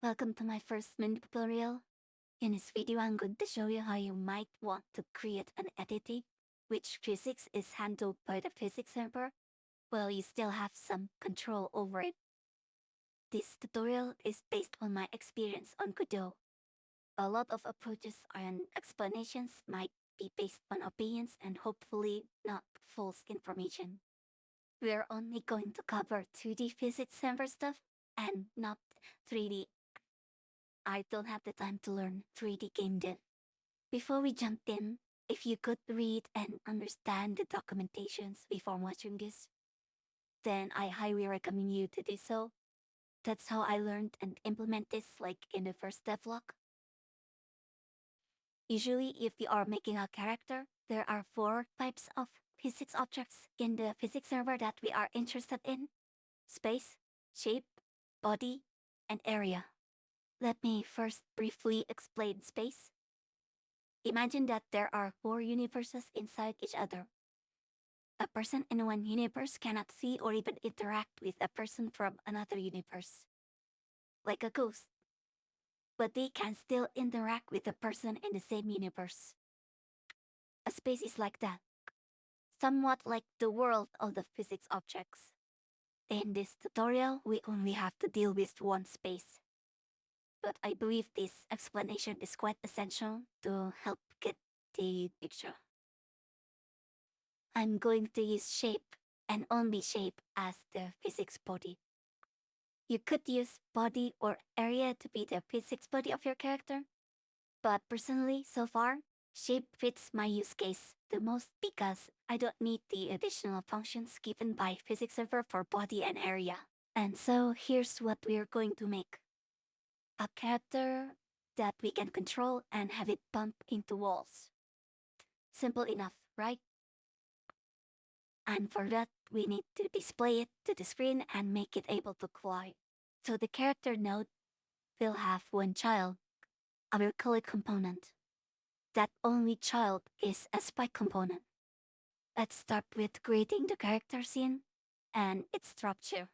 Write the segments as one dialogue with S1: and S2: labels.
S1: Welcome to my first mini tutorial. In this video, I'm going to show you how you might want to create an entity which physics is handled by the physics server, while you still have some control over it. This tutorial is based on my experience on Godot. A lot of approaches and explanations might be based on opinions and hopefully not false information. We're only going to cover 2D physics server stuff and not 3D. I don't have the time to learn 3D game dev. Before we jump in, if you could read and understand the documentations before watching this, then I highly recommend you to do so. That's how I learned and implement this like in the first devlog. Usually, if you are making a character, there are 4 types of physics objects in the physics server that we are interested in: space, shape, body, and area. Let me first briefly explain space. Imagine that there are 4 universes inside each other. A person in one universe cannot see or even interact with a person from another universe, like a ghost. But they can still interact with a person in the same universe. A space is like that, somewhat like the world of the physics objects. In this tutorial, we only have to deal with one space. But I believe this explanation is quite essential to help get the picture. I'm going to use shape and only shape as the physics body. You could use body or area to be the physics body of your character, but personally, so far, shape fits my use case the most because I don't need the additional functions given by physics server for body and area. And so here's what we're going to make. A character that we can control and have it bump into walls. Simple enough, right? And for that, we need to display it to the screen and make it able to fly. So the character node will have one child, a vehicle component. That only child is a spike component. Let's start with creating the character scene and its structure.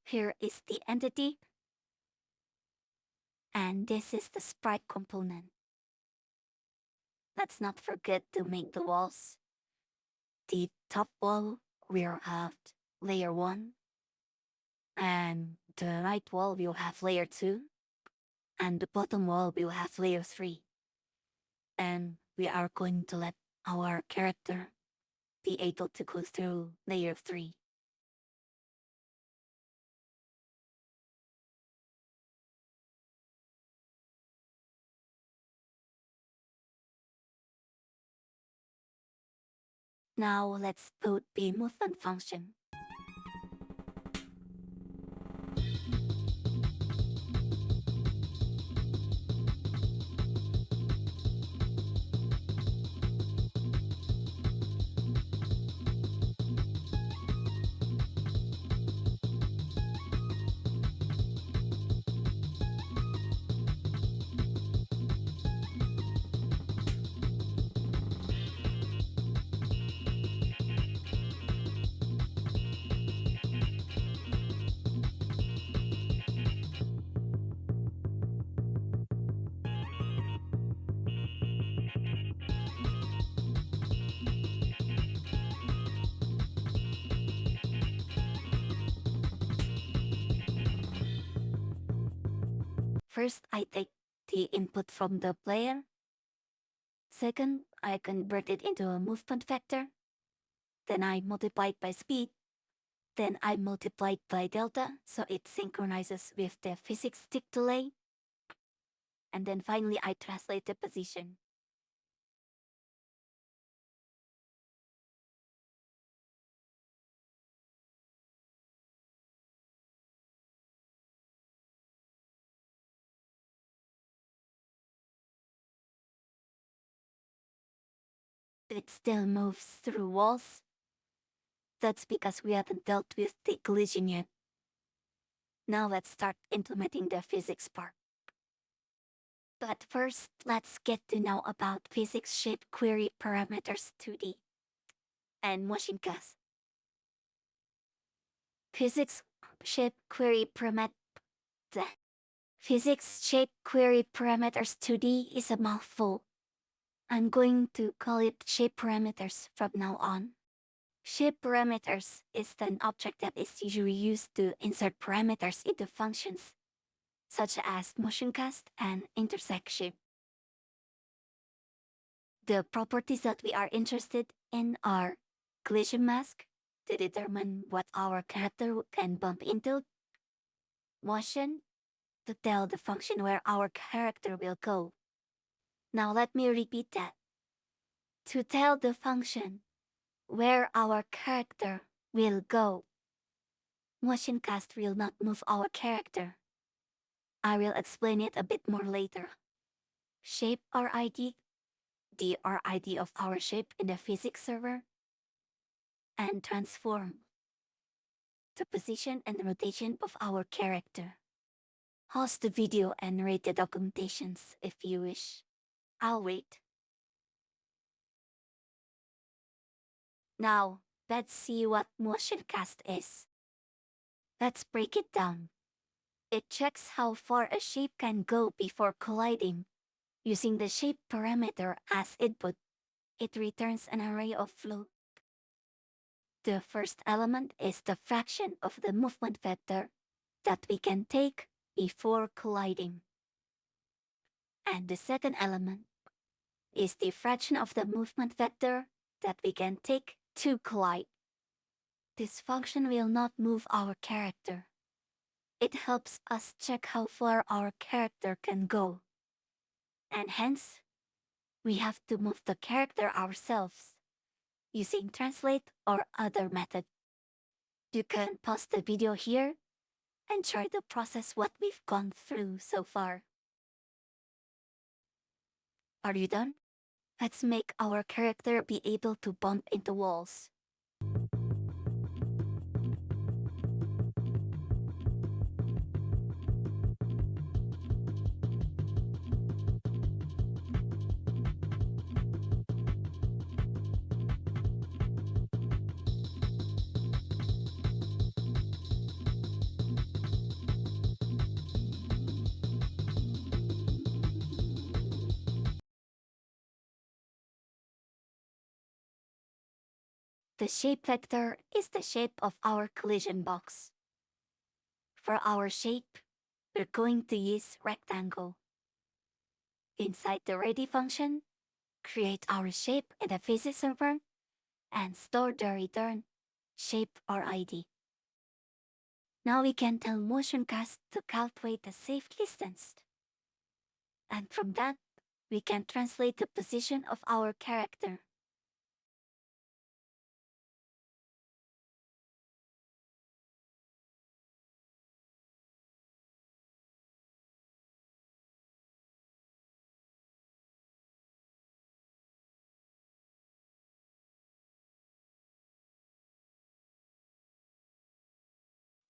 S1: Here is the entity, and this is the sprite component. Let's not forget to make the walls. The top wall will have layer 1, and the right wall will have layer 2, and the bottom wall will have layer 3. And we are going to let our character be able to go through layer 3. Now let's put the movement function. First, I take the input from the player. Second, I convert it into a movement vector. Then I multiply it by speed. Then I multiply it by delta so it synchronizes with the physics tick delay. And then finally I translate the position. It still moves through walls. That's because we haven't dealt with the collision yet. Now let's start implementing the physics part. But first, let's get to know about physics shape query parameters 2D and motion class. Physics shape query parameter. Physics shape query parameters 2D is a mouthful. I'm going to call it shape parameters from now on. Shape parameters is an object that is usually used to insert parameters into functions, such as motion cast and intersect shape. The properties that we are interested in are collision mask, to determine what our character can bump into, motion, to tell the function where our character will go. Now let me repeat that. To tell the function where our character will go. Motion cast will not move our character. I will explain it a bit more later. Shape RID, the RID of our shape in the physics server, and transform, the position and rotation of our character. Pause the video and read the documentations if you wish. I'll wait. Now, let's see what motion cast is. Let's break it down. It checks how far a shape can go before colliding. Using the shape parameter as input, it returns an array of float. The first element is the fraction of the movement vector that we can take before colliding. And the second element is the fraction of the movement vector that we can take to collide. This function will not move our character. It helps us check how far our character can go. And hence, we have to move the character ourselves, using translate or other method. You can pause the video here and try to process what we've gone through so far. Are you done? Let's make our character be able to bump into walls. The shape vector is the shape of our collision box. For our shape, we're going to use rectangle. Inside the ready function, create our shape in the physics server and store the return shape RID. Now we can tell motion cast to calculate the safe distance. And from that, we can translate the position of our character.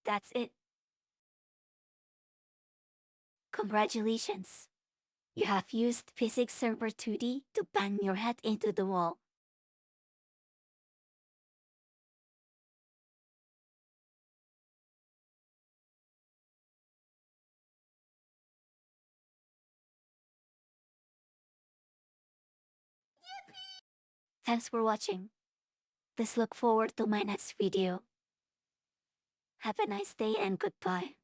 S1: That's it. Congratulations! You have used Physics Server 2D to bang your head into the wall. Thanks for watching. Please look forward to my next video. Have a nice day and goodbye.